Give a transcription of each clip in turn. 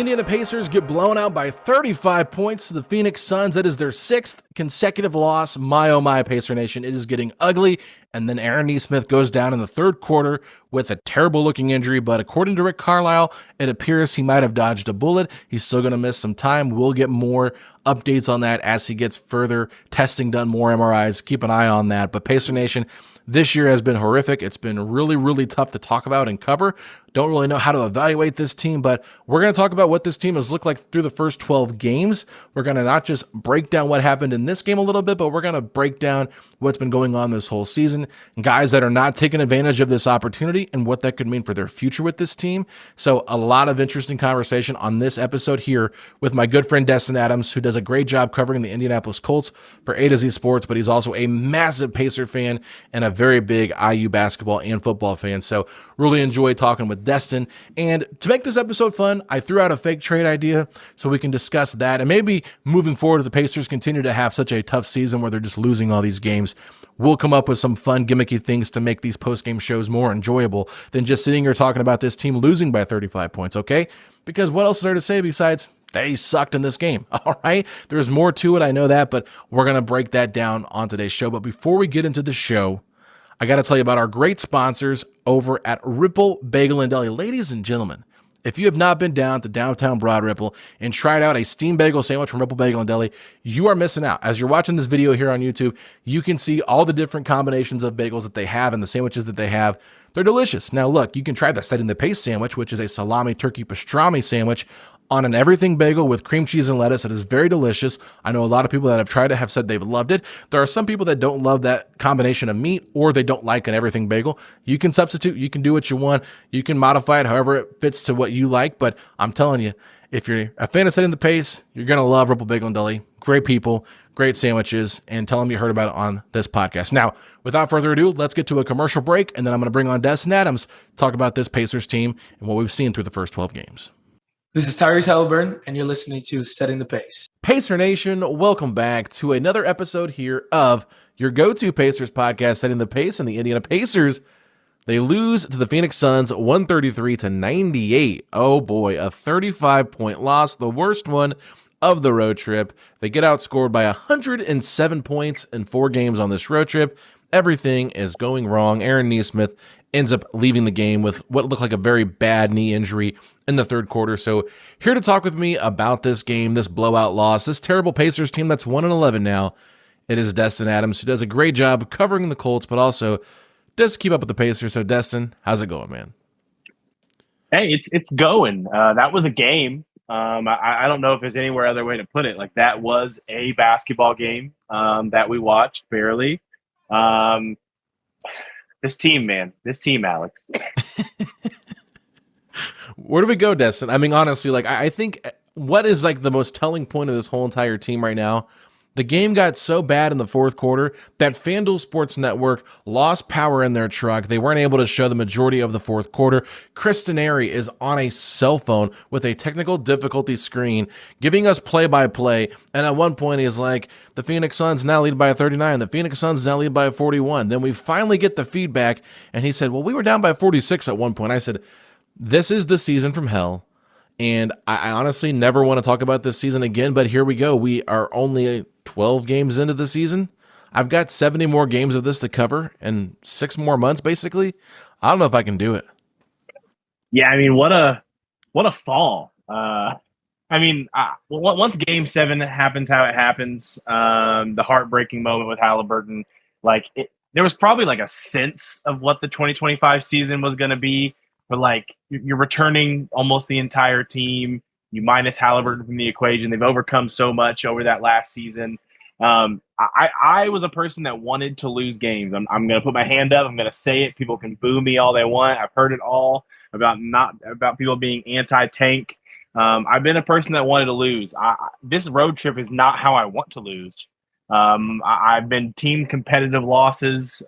Indiana Pacers get blown out by 35 points to the Phoenix Suns. That is their sixth consecutive loss. My, oh my, Pacer Nation. It is getting ugly. And then Aaron Nesmith goes down in the third quarter with a terrible-looking injury. But according to Rick Carlisle, it appears he might have dodged a bullet. He's still going to miss some time. We'll get more updates on that as he gets further testing done, more MRIs. Keep an eye on that. But Pacer Nation, this year has been horrific. It's been really, really tough to talk about and cover. Don't really know how to evaluate this team, but we're going to talk about what this team has looked like through the first 12 games. We're going to not just break down what happened in this game a little bit, but we're going to break down what's been going on this whole season, guys that are not taking advantage of this opportunity and what that could mean for their future with this team. So a lot of interesting conversation on this episode here with my good friend Destin Adams, who does a great job covering the Indianapolis Colts for A to Z Sports, but he's also a massive Pacer fan and a very big IU basketball and football fan. So really enjoyed talking with Destin. And to make this episode fun, I threw out a fake trade idea so we can discuss that. And maybe moving forward, if the Pacers continue to have such a tough season where they're just losing all these games, we'll come up with some fun, gimmicky things to make these post-game shows more enjoyable than just sitting here talking about this team losing by 35 points, okay? Because what else is there to say besides they sucked in this game, all right? There's more to it, I know that, but we're going to break that down on today's show. But before we get into the show, I got to tell you about our great sponsors over at Ripple Bagel and Deli. Ladies and gentlemen, if you have not been down to downtown Broad Ripple and tried out a steamed bagel sandwich from Ripple Bagel and Deli, you are missing out. As you're watching this video here on YouTube, you can see all the different combinations of bagels that they have and the sandwiches that they have. They're delicious. Now look, you can try the Setting the Pace sandwich, which is a salami turkey pastrami sandwich on an everything bagel with cream cheese and lettuce. It is very delicious. I know a lot of people that have tried it have said they've loved it. There are some people that don't love that combination of meat, or they don't like an everything bagel. You can substitute. You can do what you want. You can modify it however it fits to what you like. But I'm telling you, if you're a fan of Setting the Pace, you're going to love Ripple Bagel and Deli. Great people, great sandwiches, and tell them you heard about it on this podcast. Now, without further ado, let's get to a commercial break, and then I'm going to bring on Destin Adams to talk about this Pacers team and what we've seen through the first 12 games. This is Tyrese, and you're listening to Setting the Pace. Pacer Nation, welcome back to another episode here of your go-to Pacers podcast, Setting the Pace. And the Indiana Pacers, they lose to the Phoenix Suns 133-98. Oh boy, a 35-point loss, the worst one of the road trip. They get outscored by 107 points in 4 games on this road trip. Everything is going wrong. Aaron Nesmith ends up leaving the game with what looked like a very bad knee injury in the third quarter. So here to talk with me about this game, this blowout loss, this terrible Pacers team that's 1-11 now, it is Destin Adams, who does a great job covering the Colts, but also does keep up with the Pacers. So Destin, how's it going, man? Hey, it's going. That was a game. I don't know if there's anywhere other way to put it. Like, that was a basketball game that we watched barely. This team, man. This team, Alex. Where do we go, Destin? I mean, honestly, like, I think what is like the most telling point of this whole entire team right now, the game got so bad in the fourth quarter that FanDuel Sports Network lost power in their truck. They weren't able to show the majority of the fourth quarter. Chris Tenary is on a cell phone with a technical difficulty screen giving us play-by-play. And at one point, he's like, the Phoenix Suns now lead by 39. The Phoenix Suns now lead by 41. Then we finally get the feedback, and he said, well, we were down by 46 at one point. I said, this is the season from hell. And I honestly never want to talk about this season again, but here we go. We are only 12 games into the season. I've got 70 more games of this to cover and 6 more months, basically. I don't know if I can do it. Yeah, I mean, what a fall. Once Game 7 happens how it happens, the heartbreaking moment with Halliburton, there was probably like a sense of what the 2025 season was going to be. But like, you're returning almost the entire team. You minus Halliburton from the equation. They've overcome so much over that last season. I was a person that wanted to lose games. I'm going to put my hand up. I'm going to say it. People can boo me all they want. I've heard it all about people being anti-tank. I've been a person that wanted to lose. This road trip is not how I want to lose. I've been team competitive losses.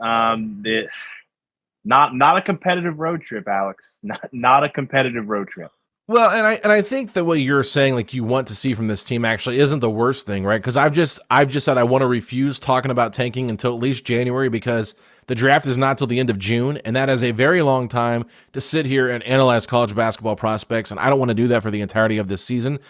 Not a competitive road trip, Alex. Not a competitive road trip. Well, and I think that what you're saying, like you want to see from this team, actually isn't the worst thing, right? Because I've just said I want to refuse talking about tanking until at least January, because the draft is not till the end of June, and that is a very long time to sit here and analyze college basketball prospects, and I don't want to do that for the entirety of this season.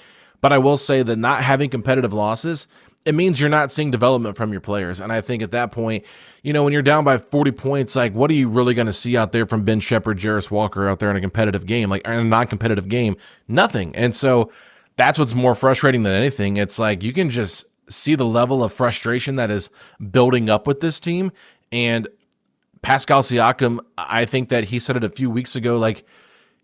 But I will say that not having competitive losses, it means you're not seeing development from your players. And I think at that point, when you're down by 40 points, like, what are you really going to see out there from Ben Sheppard, Jarace Walker out there in a competitive game, like in a non-competitive game? Nothing. And so that's what's more frustrating than anything. It's like you can just see the level of frustration that is building up with this team. And Pascal Siakam, I think that he said it a few weeks ago, like,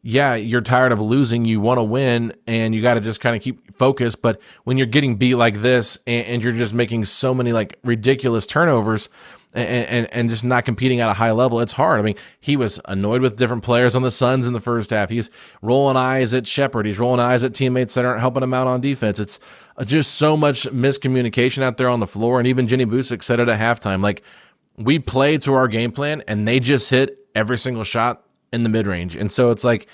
yeah, you're tired of losing, you want to win, and you got to just kind of keep focused. But when you're getting beat like this, and you're just making so many like ridiculous turnovers, and just not competing at a high level, it's hard. I mean, he was annoyed with different players on the Suns in the first half. He's rolling eyes at Sheppard. He's rolling eyes at teammates that aren't helping him out on defense. It's just so much miscommunication out there on the floor. And even Jenny Busick said it at halftime. Like, we played to our game plan, and they just hit every single shot in the mid-range. And so it's like,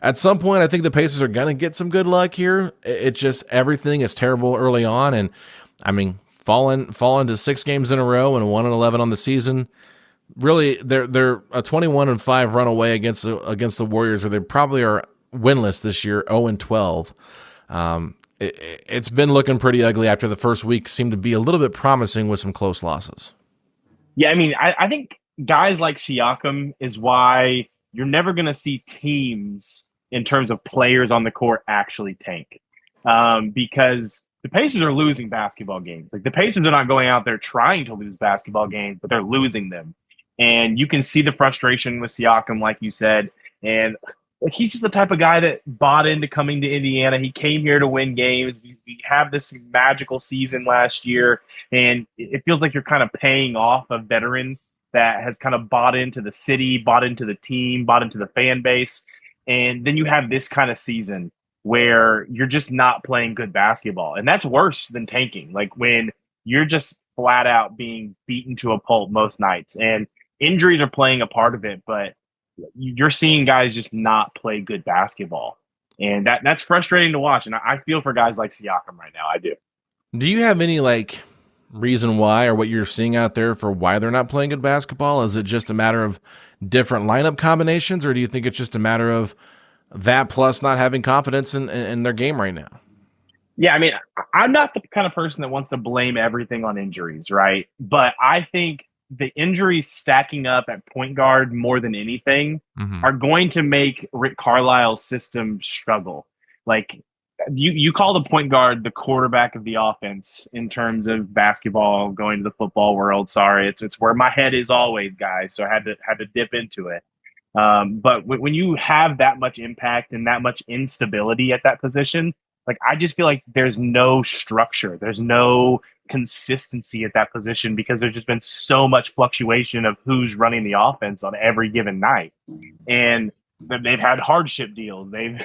at some point, I think the Pacers are going to get some good luck here. It just, everything is terrible early on. And I mean, falling to 6 games in a row and 1-11 on the season. Really, they're a 21-5 run away against the Warriors, where they probably are winless this year, 0-12. It's been looking pretty ugly after the first week seemed to be a little bit promising with some close losses. Yeah, I mean, I think guys like Siakam is why you're never going to see teams in terms of players on the court actually tank, because the Pacers are losing basketball games. Like, the Pacers are not going out there trying to lose basketball games, but they're losing them. And you can see the frustration with Siakam, like you said. And he's just the type of guy that bought into coming to Indiana. He came here to win games. We have this magical season last year, and it feels like you're kind of paying off a veteran that has kind of bought into the city, bought into the team, bought into the fan base. And then you have this kind of season where you're just not playing good basketball. And that's worse than tanking. Like, when you're just flat out being beaten to a pulp most nights, and injuries are playing a part of it, but you're seeing guys just not play good basketball. And that's frustrating to watch. And I feel for guys like Siakam right now. I do. Do you have any like reason why, or what you're seeing out there for why they're not playing good basketball? Is it just a matter of different lineup combinations, or do you think it's just a matter of that plus not having confidence in their game right now? Yeah, I mean, I'm not the kind of person that wants to blame everything on injuries, right? But I think the injuries stacking up at point guard more than anything are going to make Rick Carlisle's system struggle. Like, you call the point guard the quarterback of the offense in terms of basketball, going to the football world. Sorry, it's where my head is always, guys. So I had to dip into it. But when you have that much impact and that much instability at that position, like, I just feel like there's no structure. There's no consistency at that position, because there's just been so much fluctuation of who's running the offense on every given night. And they've had hardship deals. They've,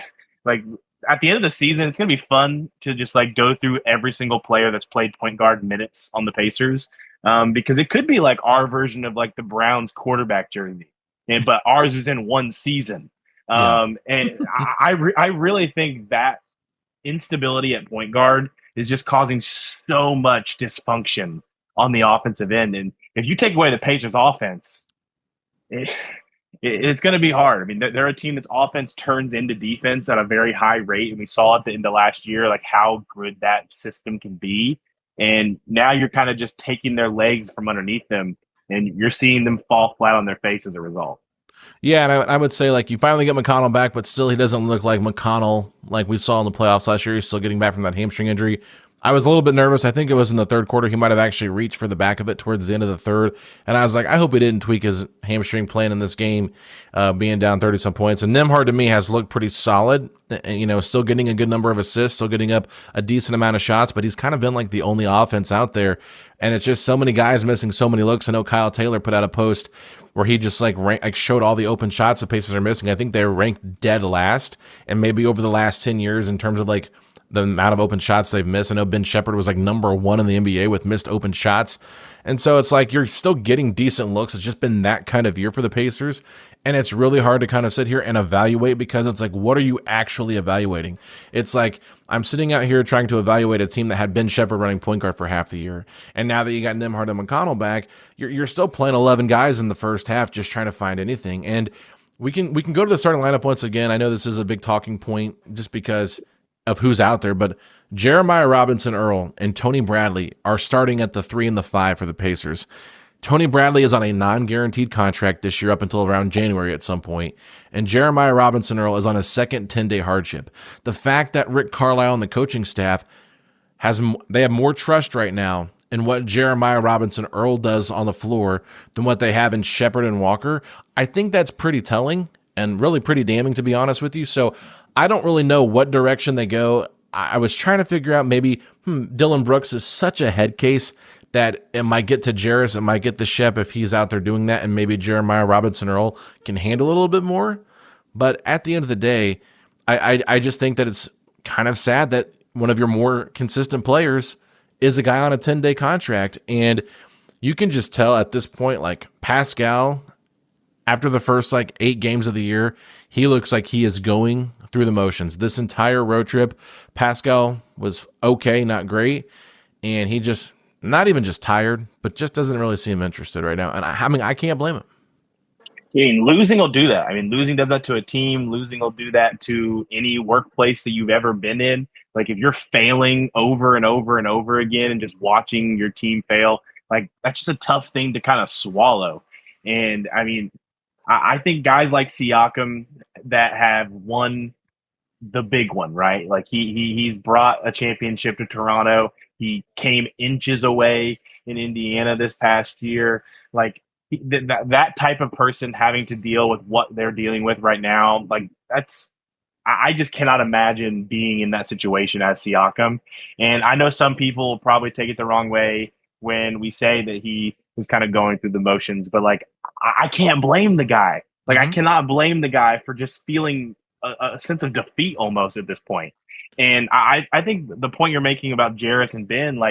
like, at the end of the season, it's going to be fun to just like go through every single player that's played point guard minutes on the Pacers, because it could be like our version of like the Browns quarterback jersey, but ours is in one season. And I really think that instability at point guard is just causing so much dysfunction on the offensive end. And if you take away the Pacers offense, it's going to be hard. I mean, they're a team that's offense turns into defense at a very high rate. And we saw at the end of last year, like, how good that system can be. And now you're kind of just taking their legs from underneath them, and you're seeing them fall flat on their face as a result. Yeah, and I would say, like, you finally get McConnell back, but still he doesn't look like McConnell like we saw in the playoffs last year. He's still getting back from that hamstring injury. I was a little bit nervous. I think it was in the third quarter. He might have actually reached for the back of it towards the end of the third. And I was like, I hope he didn't tweak his hamstring playing in this game, being down 30-some points. And Nembhard, to me, has looked pretty solid. And, still getting a good number of assists, still getting up a decent amount of shots, but he's kind of been like the only offense out there. And it's just so many guys missing so many looks. I know Kyle Taylor put out a post where he just showed all the open shots the Pacers are missing. I think they're ranked dead last, and maybe over the last 10 years in terms of like the amount of open shots they've missed. I know Ben Sheppard was like number 1 in the NBA with missed open shots. And so it's like you're still getting decent looks. It's just been that kind of year for the Pacers. And it's really hard to kind of sit here and evaluate because it's like, what are you actually evaluating? It's like I'm sitting out here trying to evaluate a team that had Ben Sheppard running point guard for half the year. And now that you got Nembhard and McConnell back, you're still playing 11 guys in the first half just trying to find anything. And we can go to the starting lineup once again. I know this is a big talking point just because of who's out there, but Jeremiah Robinson Earl and Tony Bradley are starting at the 3 and the 5 for the Pacers. Tony Bradley is on a non-guaranteed contract this year up until around January at some point, and Jeremiah Robinson Earl is on a second 10-day hardship. The fact that Rick Carlisle and the coaching staff have more trust right now in what Jeremiah Robinson Earl does on the floor than what they have in Sheppard and Walker, I think that's pretty telling and really pretty damning, to be honest with you. So I don't really know what direction they go. I was trying to figure out maybe Dylan Brooks is such a head case that it might get to Jarace, it might get to Shep if he's out there doing that, and maybe Jeremiah Robinson Earl can handle it a little bit more. But at the end of the day, I just think that it's kind of sad that one of your more consistent players is a guy on a 10-day contract. And you can just tell at this point, like Pascal, after the first 8 games of the year, he looks like he is going through the motions. This entire road trip, Pascal was okay, not great. And he just, not even just tired, but just doesn't really seem interested right now. And I can't blame him. I mean, losing will do that. I mean, losing does that to a team. Losing will do that to any workplace that you've ever been in. Like, if you're failing over and over and over again and just watching your team fail, that's just a tough thing to kind of swallow. And, I mean, I think guys like Siakam that have won the big one, right? Like, he's brought a championship to Toronto. He came inches away in Indiana this past year. That type of person having to deal with what they're dealing with right now, I just cannot imagine being in that situation as Siakam. And I know some people will probably take it the wrong way when we say that he is kind of going through the motions, but I can't blame the guy. I cannot blame the guy for just feeling a sense of defeat almost at this point. And I think the point you're making about Jarace and Ben,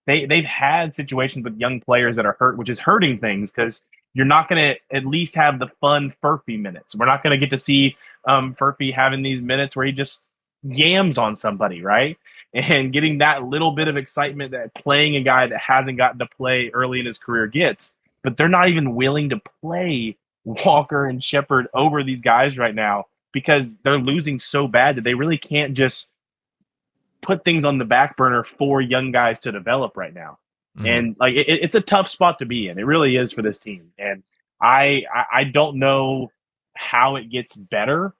they've had situations with young players that are hurt, which is hurting things because you're not going to at least have the fun Furphy minutes. We're not going to get to see Furphy having these minutes where he just yams on somebody, right? And getting that little bit of excitement that playing a guy that hasn't gotten to play early in his career gets. But they're not even willing to play Walker and Sheppard over these guys right now because they're losing so bad that they really can't just put things on the back burner for young guys to develop right now. Mm-hmm. And it's a tough spot to be in. It really is for this team. And I don't know how it gets better,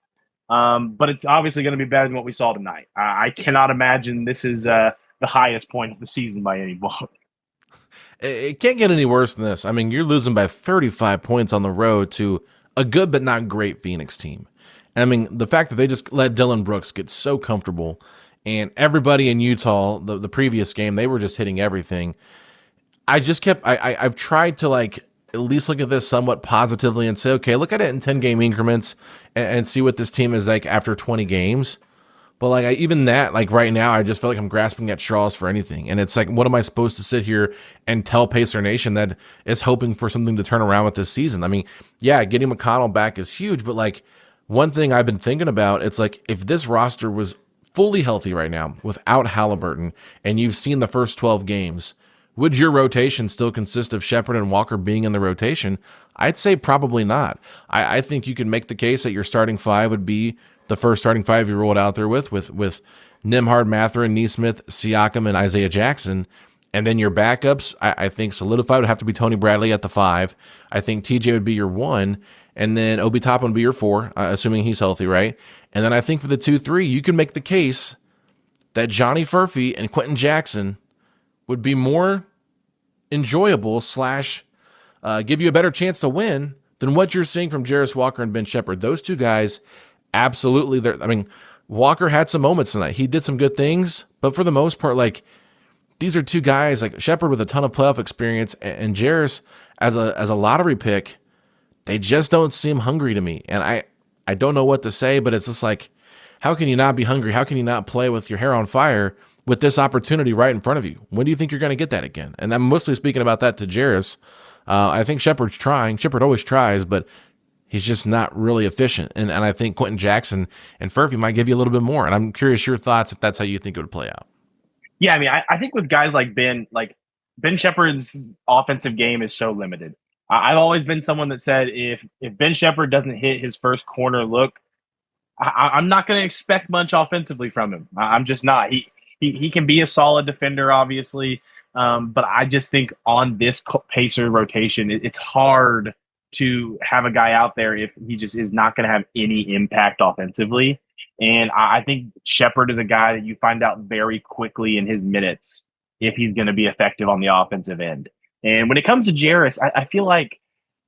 but it's obviously going to be better than what we saw tonight. I cannot imagine this is the highest point of the season by any blow. It can't get any worse than this. I mean, you're losing by 35 points on the road to a good but not great Phoenix team. I mean, the fact that they just let Dylan Brooks get so comfortable, and everybody in Utah, the previous game, they were just hitting everything. I've tried to at least look at this somewhat positively and say, okay, look at it in 10-game increments and see what this team is like after 20 games. But even that, right now, I just feel like I'm grasping at straws for anything. And it's what am I supposed to sit here and tell Pacer Nation that is hoping for something to turn around with this season? I mean, yeah, getting McConnell back is huge, but one thing I've been thinking about, it's if this roster was fully healthy right now without Halliburton, and you've seen the first 12 games, would your rotation still consist of Sheppard and Walker being in the rotation? I'd say probably not. I think you can make the case that your starting 5 would be the first starting 5 you rolled out there with Nembhard, Mathurin, Nesmith, Siakam, and Isaiah Jackson. And then your backups, I think solidified would have to be Tony Bradley at the 5. I think TJ would be your 1. And then Obi Toppin would be your 4, assuming he's healthy, right? And then I think for the 2-3, you can make the case that Johnny Furphy and Quentin Jackson would be more enjoyable / give you a better chance to win than what you're seeing from Jarace Walker and Ben Sheppard. Those two guys, absolutely. Walker had some moments tonight. He did some good things, but for the most part, these are two guys, Sheppard with a ton of playoff experience and Jarace as a lottery pick. They just don't seem hungry to me. And I don't know what to say, but it's just how can you not be hungry? How can you not play with your hair on fire with this opportunity right in front of you? When do you think you're going to get that again? And I'm mostly speaking about that to Jarace. I think Sheppard's trying. Sheppard always tries, but he's just not really efficient. And I think Quentin Jackson and Furphy might give you a little bit more. And I'm curious your thoughts if that's how you think it would play out. Yeah, I mean, I think with guys like Ben Sheppard's offensive game is so limited. I've always been someone that said if Ben Sheppard doesn't hit his first corner look, I'm not going to expect much offensively from him. I'm just not. He can be a solid defender, obviously, but I just think on this Pacer rotation, it's hard to have a guy out there if he just is not going to have any impact offensively. And I think Sheppard is a guy that you find out very quickly in his minutes if he's going to be effective on the offensive end. And when it comes to Jarace, I feel like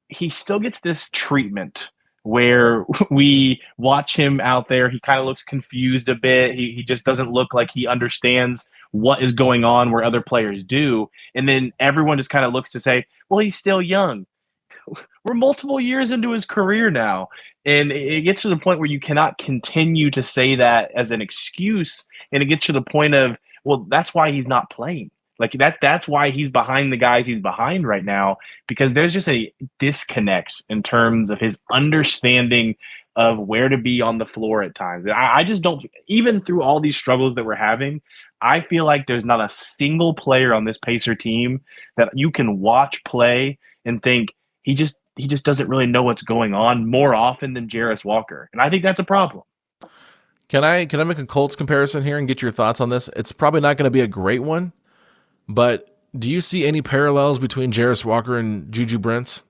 he still gets this treatment where we watch him out there. He kind of looks confused a bit. He just doesn't look like he understands what is going on where other players do. And then everyone just kind of looks to say, well, he's still young. We're multiple years into his career now. And it gets to the point where you cannot continue to say that as an excuse. And it gets to the point of, well, that's why he's not playing. Like that's why he's behind the guys he's behind right now, because there's just a disconnect in terms of his understanding of where to be on the floor at times. I just don't, even through all these struggles that we're having, I feel like there's not a single player on this Pacer team that you can watch play and think he just doesn't really know what's going on more often than Jarace Walker. And I think that's a problem. Can I make a Colts comparison here and get your thoughts on this? It's probably not going to be a great one, but do you see any parallels between Jarace Walker and Juju Brents?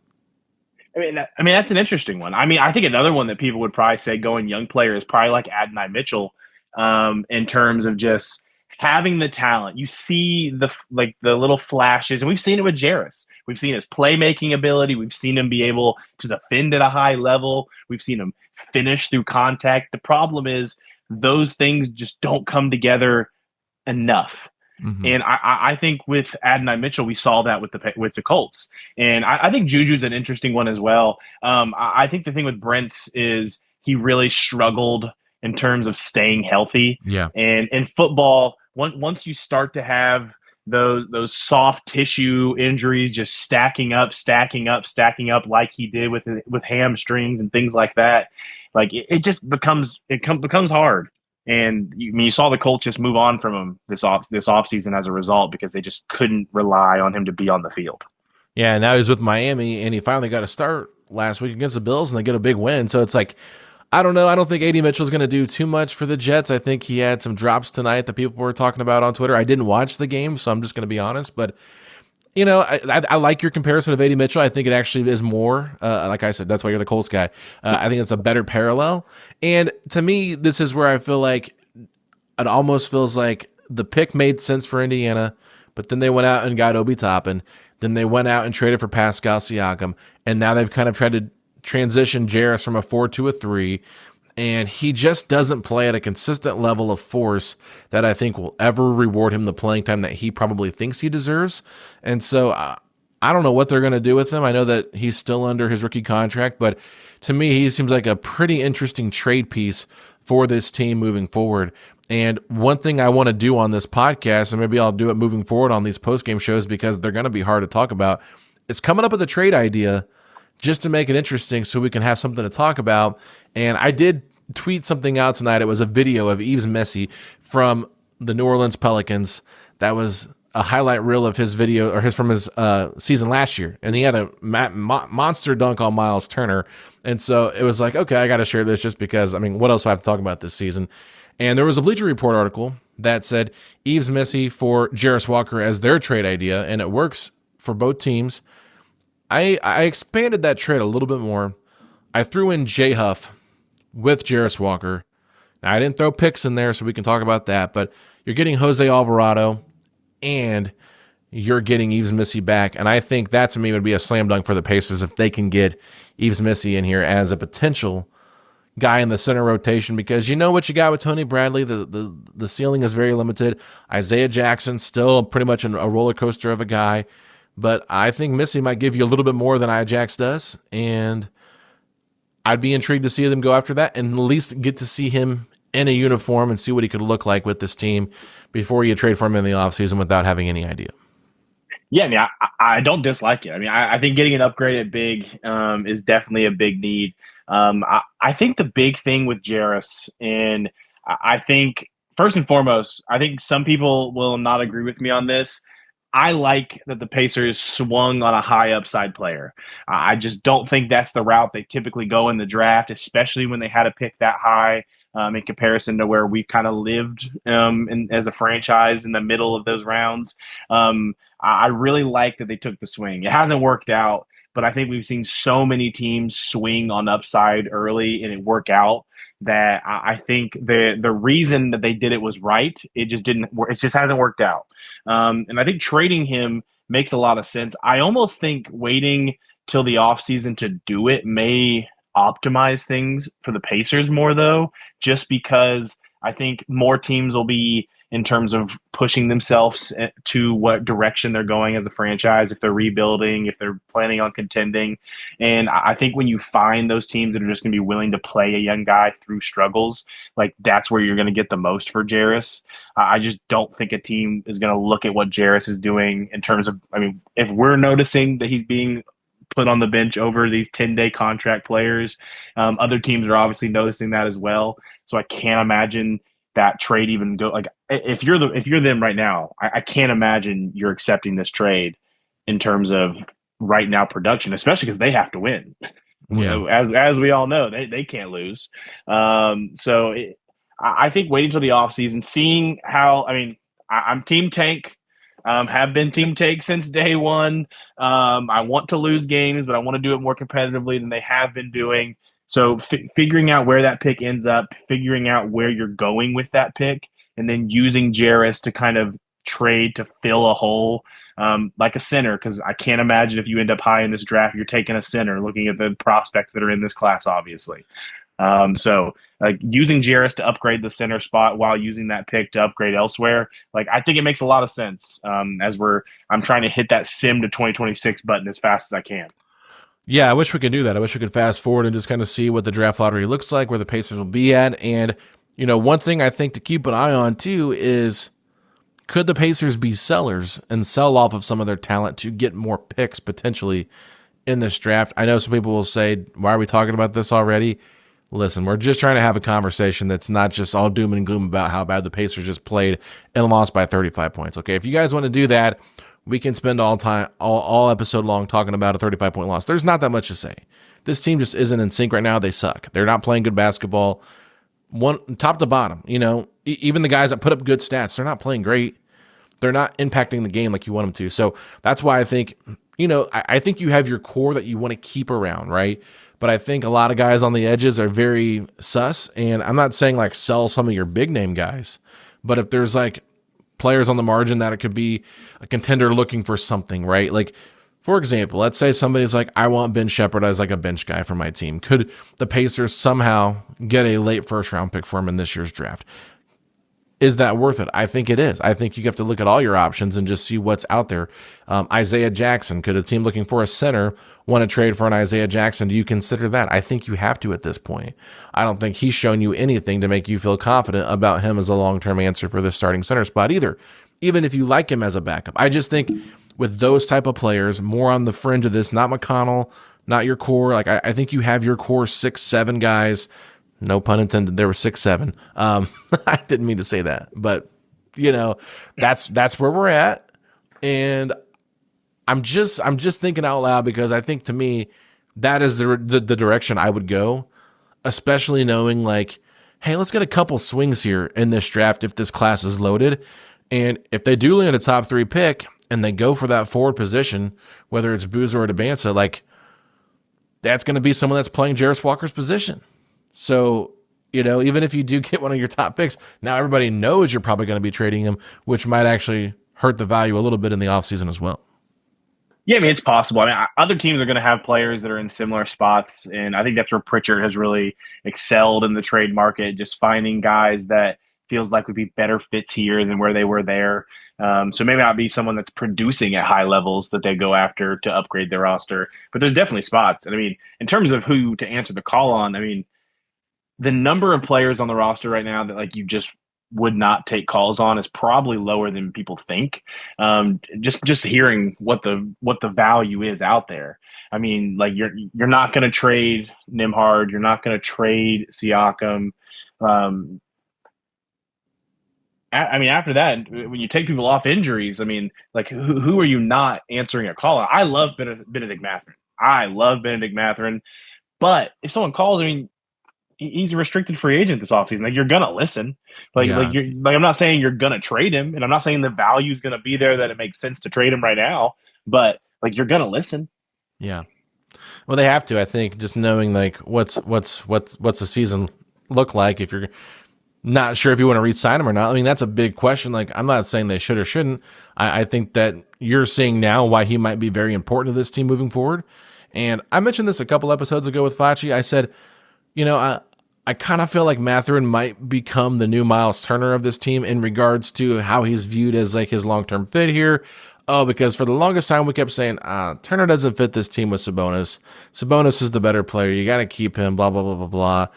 I mean, that's an interesting one. I mean, I think another one that people would probably say going young player is probably like Adonai Mitchell, in terms of just having the talent. You see the little flashes, and we've seen it with Jarace. We've seen his playmaking ability. We've seen him be able to defend at a high level. We've seen him finish through contact. The problem is those things just don't come together enough. Mm-hmm. And I think with Adonai Mitchell, we saw that with the Colts. And I think Juju's an interesting one as well. I think the thing with Brents is he really struggled in terms of staying healthy. Yeah. And in football, once you start to have those soft tissue injuries just stacking up like he did with hamstrings and things like that, like it just becomes hard. And you saw the Colts just move on from him this offseason as a result, because they just couldn't rely on him to be on the field. Yeah, now he's with Miami, and he finally got a start last week against the Bills, and they get a big win. So it's like, I don't know. I don't think AD Mitchell's going to do too much for the Jets. I think he had some drops tonight that people were talking about on Twitter. I didn't watch the game, so I'm just going to be honest. But, you know, I like your comparison of AD Mitchell. I think it actually is more, like I said, that's why you're the Colts guy. I think it's a better parallel. And to me, this is where I feel like it almost feels like the pick made sense for Indiana, but then they went out and got Obi Toppin. Then they went out and traded for Pascal Siakam. And now they've kind of tried to transition Jarace from a 4 to a 3. And he just doesn't play at a consistent level of force that I think will ever reward him the playing time that he probably thinks he deserves. And so I don't know what they're going to do with him. I know that he's still under his rookie contract, but to me, he seems like a pretty interesting trade piece for this team moving forward. And one thing I want to do on this podcast, and maybe I'll do it moving forward on these post-game shows because they're going to be hard to talk about, is coming up with a trade idea just to make it interesting so we can have something to talk about. And I did tweet something out tonight. It was a video of Yves Messi from the New Orleans Pelicans. That was a highlight reel of his video, or from his season last year. And he had a monster dunk on Miles Turner. And so it was like, okay, I got to share this just because, I mean, what else do I have to talk about this season? And there was a Bleacher Report article that said Yves Messi for Jarace Walker as their trade idea, and it works for both teams. I expanded that trade a little bit more. I threw in J Huff with Jarace Walker. Now, I didn't throw picks in there, so we can talk about that, but you're getting Jose Alvarado, and you're getting Yves Messi back, and I think that, to me, would be a slam dunk for the Pacers if they can get Yves Messi in here as a potential guy in the center rotation, because you know what you got with Tony Bradley. The ceiling is very limited. Isaiah Jackson, still pretty much a roller coaster of a guy, but I think Messi might give you a little bit more than Ajax does, and I'd be intrigued to see them go after that and at least get to see him in a uniform and see what he could look like with this team before you trade for him in the offseason without having any idea. Yeah, I mean, I don't dislike it. I mean, I think getting an upgrade at big is definitely a big need. I think the big thing with Jarace, and I think first and foremost, I think some people will not agree with me on this. I like that the Pacers swung on a high upside player. I just don't think that's the route they typically go in the draft, especially when they had to pick that high in comparison to where we've kind of lived as a franchise in the middle of those rounds. I really like that they took the swing. It hasn't worked out, but I think we've seen so many teams swing on upside early and it work out that I think the reason that they did it was right. It just didn't. It just hasn't worked out. And I think trading him makes a lot of sense. I almost think waiting till the offseason to do it may optimize things for the Pacers more, though, just because I think more teams will be in terms of pushing themselves to what direction they're going as a franchise, if they're rebuilding, if they're planning on contending. And I think when you find those teams that are just going to be willing to play a young guy through struggles, like that's where you're going to get the most for Jarace. I just don't think a team is going to look at what Jarace is doing in terms of, I mean, if we're noticing that he's being put on the bench over these 10-day contract players, other teams are obviously noticing that as well. So I can't imagine that trade even go, like if you're them right now, I can't imagine you're accepting this trade in terms of right now production, especially because they have to win. Yeah. As we all know, they can't lose. I think waiting until the offseason, seeing how, I mean, I'm team tank, have been team tank since day one. I want to lose games, but I want to do it more competitively than they have been doing. So figuring out where that pick ends up, figuring out where you're going with that pick, and then using Jarace to kind of trade to fill a hole, like a center, because I can't imagine if you end up high in this draft, you're taking a center, looking at the prospects that are in this class, obviously. Using Jarace to upgrade the center spot while using that pick to upgrade elsewhere, like I think it makes a lot of sense I'm trying to hit that sim to 2026 button as fast as I can. Yeah, I wish we could do that. I wish we could fast forward and just kind of see what the draft lottery looks like, where the Pacers will be at. And, one thing I think to keep an eye on, too, is could the Pacers be sellers and sell off of some of their talent to get more picks potentially in this draft? I know some people will say, why are we talking about this already? Listen, we're just trying to have a conversation that's not just all doom and gloom about how bad the Pacers just played and lost by 35 points. Okay, if you guys want to do that, we can spend all episode long talking about a 35-point loss. There's not that much to say. This team just isn't in sync right now. They suck. They're not playing good basketball, one top to bottom. Even the guys that put up good stats, they're not playing great. They're not impacting the game like you want them to. So that's why I think, I think you have your core that you want to keep around, right? But I think a lot of guys on the edges are very sus. And I'm not saying like sell some of your big name guys, but if there's like players on the margin that it could be a contender looking for something, right? Like, for example, let's say somebody's like, I want Ben Sheppard as like a bench guy for my team. Could the Pacers somehow get a late first round pick for him in this year's draft? Is that worth it? I think it is. I think you have to look at all your options and just see what's out there. Isaiah Jackson, could a team looking for a center want to trade for an Isaiah Jackson? Do you consider that? I think you have to at this point. I don't think he's shown you anything to make you feel confident about him as a long-term answer for the starting center spot either, even if you like him as a backup. I just think with those type of players, more on the fringe of this, not McConnell, not your core. Like I think you have your core 6-7 guys. No pun intended. There were 6-7. I didn't mean to say that, but that's where we're at. And I'm just thinking out loud because I think to me that is the direction I would go, especially knowing like, hey, let's get a couple swings here in this draft if this class is loaded, and if they do land a top 3 pick and they go for that forward position, whether it's Boozer or Debansa, like that's going to be someone that's playing Jarace Walker's position. So, even if you do get one of your top picks, now everybody knows you're probably going to be trading him, which might actually hurt the value a little bit in the offseason as well. Yeah, I mean, it's possible. I mean, other teams are going to have players that are in similar spots, and I think that's where Pritchard has really excelled in the trade market, just finding guys that feels like would be better fits here than where they were there. So maybe not be someone that's producing at high levels that they go after to upgrade their roster, but there's definitely spots. And I mean, in terms of who to answer the call on, I mean, the number of players on the roster right now that like you just would not take calls on is probably lower than people think. Just hearing what the value is out there. I mean, like you're not going to trade Nimhard, you're not going to trade Siakam. Um, I mean, after that, when you take people off injuries, I mean, like who are you not answering a call? I love Benedict Mathurin. I love Benedict Mathurin, but if someone calls, I mean, he's a restricted free agent this offseason. Like you're gonna listen. Yeah. I'm not saying you're gonna trade him, and I'm not saying the value is gonna be there that it makes sense to trade him right now. But like you're gonna listen. Yeah. Well, they have to. I think just knowing like what's the season look like if you're not sure if you want to re-sign him or not. I mean, that's a big question. Like, I'm not saying they should or shouldn't. I think that you're seeing now why he might be very important to this team moving forward. And I mentioned this a couple episodes ago with Facci. I said, I kind of feel like Mathurin might become the new Miles Turner of this team in regards to how he's viewed as like his long-term fit here. Oh, because for the longest time we kept saying, Turner doesn't fit this team with Sabonis. Sabonis is the better player. You got to keep him, blah, blah, blah, blah, blah.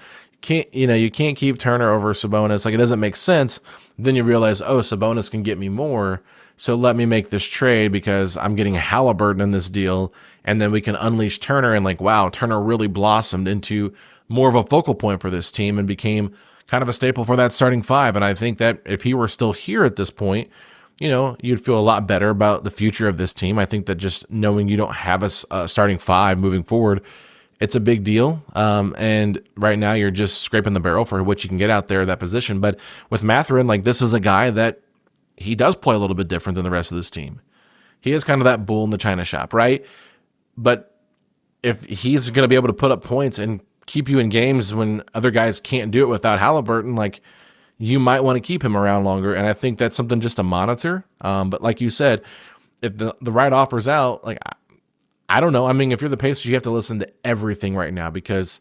You can't keep Turner over Sabonis. Like, it doesn't make sense. Then you realize, oh, Sabonis can get me more. So let me make this trade because I'm getting Halliburton in this deal. And then we can unleash Turner. And like, wow, Turner really blossomed into more of a focal point for this team and became kind of a staple for that starting five. And I think that if he were still here at this point, you'd feel a lot better about the future of this team. I think that just knowing you don't have a starting five moving forward, it's a big deal. And right now you're just scraping the barrel for what you can get out there at that position. But with Mathurin, like this is a guy that he does play a little bit different than the rest of this team. He is kind of that bull in the china shop, right? But if he's going to be able to put up points and keep you in games when other guys can't do it without Halliburton, like you might want to keep him around longer. And I think that's something just to monitor. But like you said, if the right offer's out, like I don't know. I mean, if you're the Pacers, you have to listen to everything right now because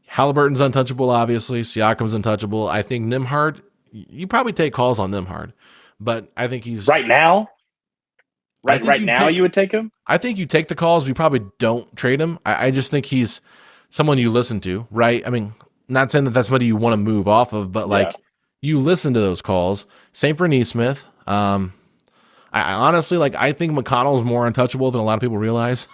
Halliburton's untouchable, obviously. Siakam's untouchable. I think Nimhard, you probably take calls on Nimhard, but I think he's... Right now? You would take him? I think you take the calls. We probably don't trade him. I just think he's someone you listen to, right? I mean, not saying that that's somebody you want to move off of, but like you listen to those calls. Same for Nesmith. I honestly, like, I think McConnell is more untouchable than a lot of people realize.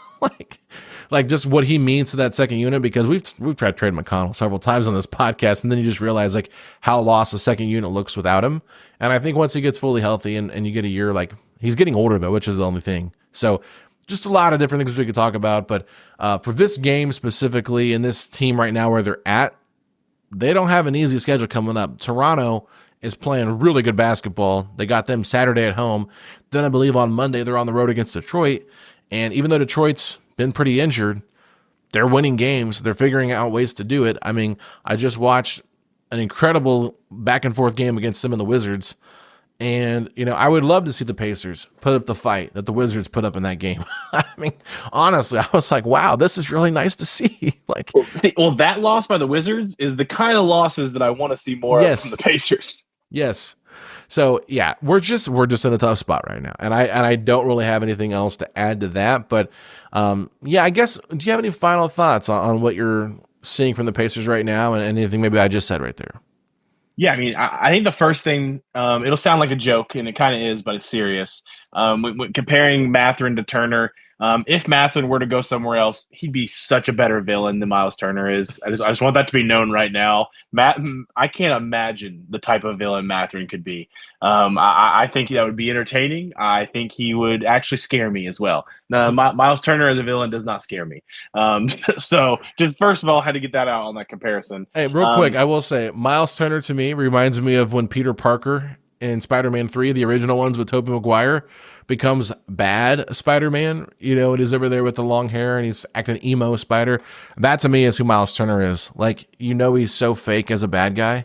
like just what he means to that second unit, because we've tried to trade McConnell several times on this podcast, and then you just realize like how lost the second unit looks without him. And I think once he gets fully healthy and you get a year, like he's getting older though, which is the only thing. So just a lot of different things we could talk about. But for this game specifically, and this team right now where they're at, they don't have an easy schedule coming up. Toronto is playing really good basketball. They got them Saturday at home. Then I believe on Monday they're on the road against Detroit. And even though Detroit's been pretty injured, they're winning games. They're figuring out ways to do it. I mean, I just watched an incredible back and forth game against them and the Wizards. And, I would love to see the Pacers put up the fight that the Wizards put up in that game. I mean, honestly, I was like, wow, this is really nice to see. Like, well, that loss by the Wizards is the kind of losses that I want to see more of from the Pacers. Yes. So yeah, we're just in a tough spot right now, and I don't really have anything else to add to that. But I guess, do you have any final thoughts on what you're seeing from the Pacers right now, and anything maybe I just said right there? Yeah, I mean, I think the first thing, it'll sound like a joke, and it kind of is, but it's serious. When comparing Mathurin to Turner, if Mathurin were to go somewhere else, he'd be such a better villain than Miles Turner is. I just want that to be known right now. I can't imagine the type of villain Mathurin could be. I think that would be entertaining. I think he would actually scare me as well. Miles Turner as a villain does not scare me. So just first of all, I had to get that out on that comparison. Hey, real quick, I will say Miles Turner to me reminds me of when Peter Parker in Spider-Man 3, the original ones with Tobey Maguire, becomes bad Spider-Man, and he's over there with the long hair and he's acting emo Spider. That to me is who Miles Turner is. Like, he's so fake as a bad guy.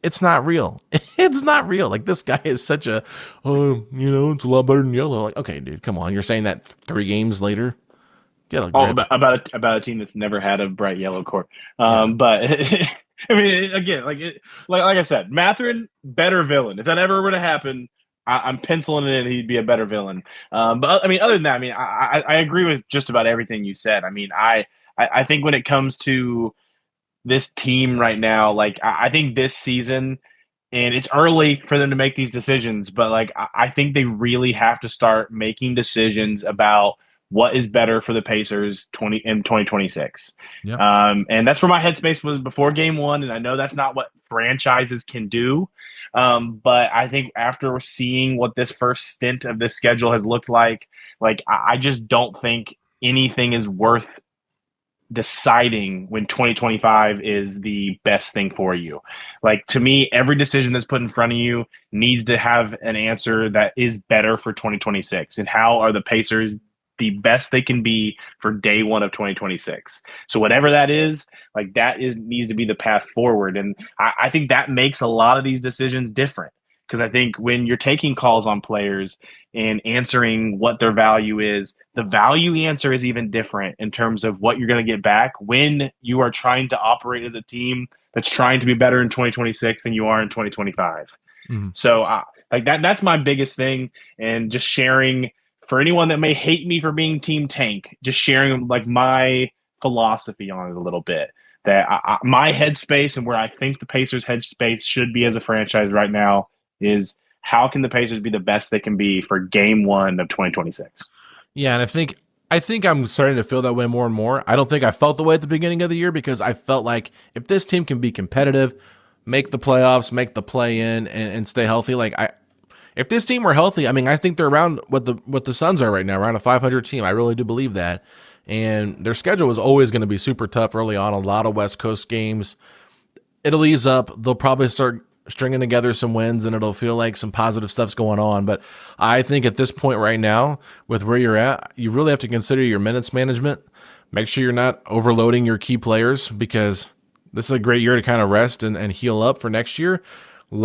It's not real. It's not real. Like, this guy is such a, it's a lot better than yellow. Like, okay, dude, come on. You're saying that 3 games later? About a team that's never had a bright yellow court. But I mean, again, like I said, Mathurin, better villain. If that ever were to happen, I'm penciling it in. He'd be a better villain. But I mean, other than that, I mean, I agree with just about everything you said. I mean, I think when it comes to this team right now, like I think this season, and it's early for them to make these decisions, but like I think they really have to start making decisions about what is better for the Pacers 2026. Yep. And that's where my headspace was before game one. And I know that's not what franchises can do. But I think after seeing what this first stint of this schedule has looked like I just don't think anything is worth deciding when 2025 is the best thing for you. Like, to me, every decision that's put in front of you needs to have an answer that is better for 2026. And how are the Pacers the best they can be for day one of 2026? So whatever that is, like, that needs to be the path forward. And I think that makes a lot of these decisions different. Because I think when you're taking calls on players and answering what their value is, the value answer is even different in terms of what you're going to get back when you are trying to operate as a team that's trying to be better in 2026 than you are in 2025. Mm-hmm. So like that's my biggest thing. And just sharing, for anyone that may hate me for being team tank, just sharing like my philosophy on it a little bit. That my headspace and where I think the Pacers headspace should be as a franchise right now is how can the Pacers be the best they can be for game one of 2026? Yeah, and I think I'm starting to feel that way more and more. I don't think I felt the way at the beginning of the year, because I felt like if this team can be competitive, make the playoffs, make the play-in, and stay healthy, if this team were healthy, I mean, I think they're around what the Suns are right now, around a 500 team. I really do believe that. And their schedule is always going to be super tough early on, a lot of West Coast games. It'll ease up. They'll probably start stringing together some wins, and it'll feel like some positive stuff's going on. But I think at this point right now, with where you're at, you really have to consider your minutes management. Make sure you're not overloading your key players, because this is a great year to kind of rest and heal up for next year. A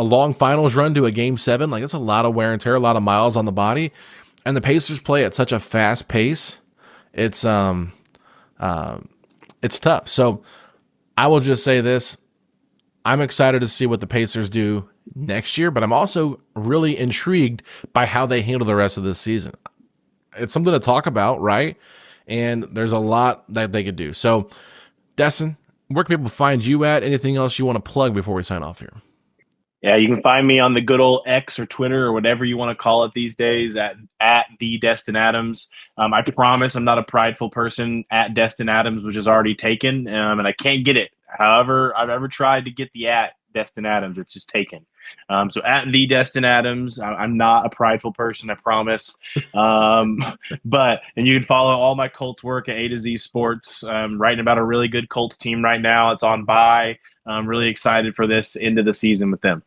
long finals run to a game 7, like that's a lot of wear and tear, a lot of miles on the body. And the Pacers play at such a fast pace. It's tough. So I will just say this. I'm excited to see what the Pacers do next year, but I'm also really intrigued by how they handle the rest of this season. It's something to talk about, right? And there's a lot that they could do. So, Destin, where can people find you at? Anything else you want to plug before we sign off here? Yeah, you can find me on the good old X or Twitter or whatever you want to call it these days at the Destin Adams. I promise I'm not a prideful person at Destin Adams, which is already taken, and I can't get it. However, I've ever tried to get the at Destin Adams, it's just taken. So at the Destin Adams, I'm not a prideful person, I promise. And you can follow all my Colts work at A to Z Sports. Writing about a really good Colts team right now. It's on bye. I'm really excited for this end of the season with them.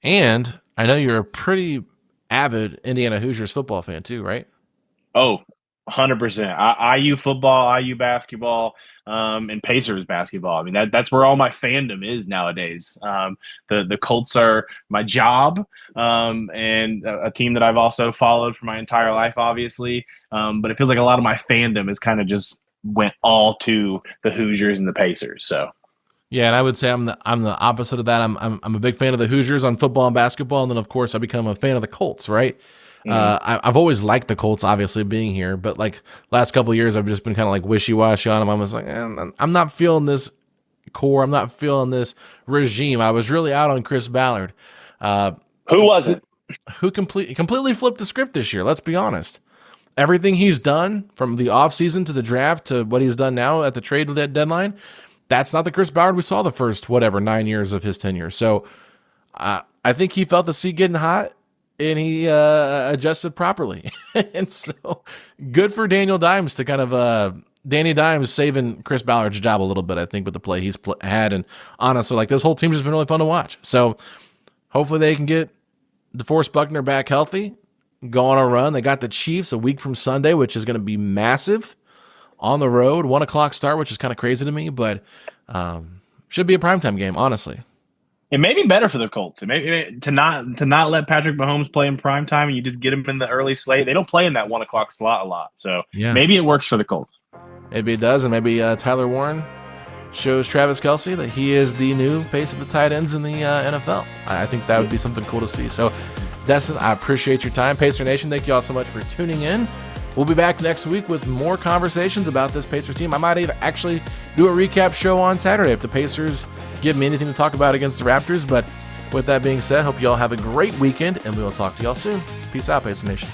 And I know you're a pretty avid Indiana Hoosiers football fan too, right? Oh, 100%. IU football, IU basketball, and Pacers basketball. I mean, that's where all my fandom is nowadays. The Colts are my job, and a team that I've also followed for my entire life, obviously. But it feels like a lot of my fandom is kind of just went all to the Hoosiers and the Pacers. So. Yeah, and I would say I'm the opposite of that. I'm a big fan of the Hoosiers on football and basketball, and then of course I become a fan of the Colts, right? I've always liked the Colts, obviously being here, but like last couple of years I've just been kind of like wishy-washy on them. I'm just like, I'm not feeling this core. I'm not feeling this regime. I was really out on Chris Ballard. Who wasn't? Who completely flipped the script this year, let's be honest. Everything he's done from the offseason to the draft to what he's done now at the trade deadline, that's not the Chris Ballard we saw the first, 9 years of his tenure. So I think he felt the seat getting hot, and he adjusted properly. And so good for Daniel Dimes to kind of Danny Dimes saving Chris Ballard's job a little bit, I think, with the play he's had. And honestly, like, this whole team's just been really fun to watch. So hopefully they can get DeForest Buckner back healthy, go on a run. They got the Chiefs a week from Sunday, which is going to be massive. On the road, 1:00 start, which is kind of crazy to me, but should be a primetime game, honestly. It may be better for the Colts. It may, to not let Patrick Mahomes play in primetime, and you just get him in the early slate. They don't play in that 1:00 slot a lot, so yeah. Maybe it works for the Colts. Maybe it does, and maybe Tyler Warren shows Travis Kelce that he is the new face of the tight ends in the NFL. I think that would be something cool to see. So, Destin, I appreciate your time. Pacer Nation, thank you all so much for tuning in. We'll be back next week with more conversations about this Pacers team. I might even actually do a recap show on Saturday if the Pacers give me anything to talk about against the Raptors. But with that being said, hope you all have a great weekend, and we will talk to y'all soon. Peace out, Pacer Nation.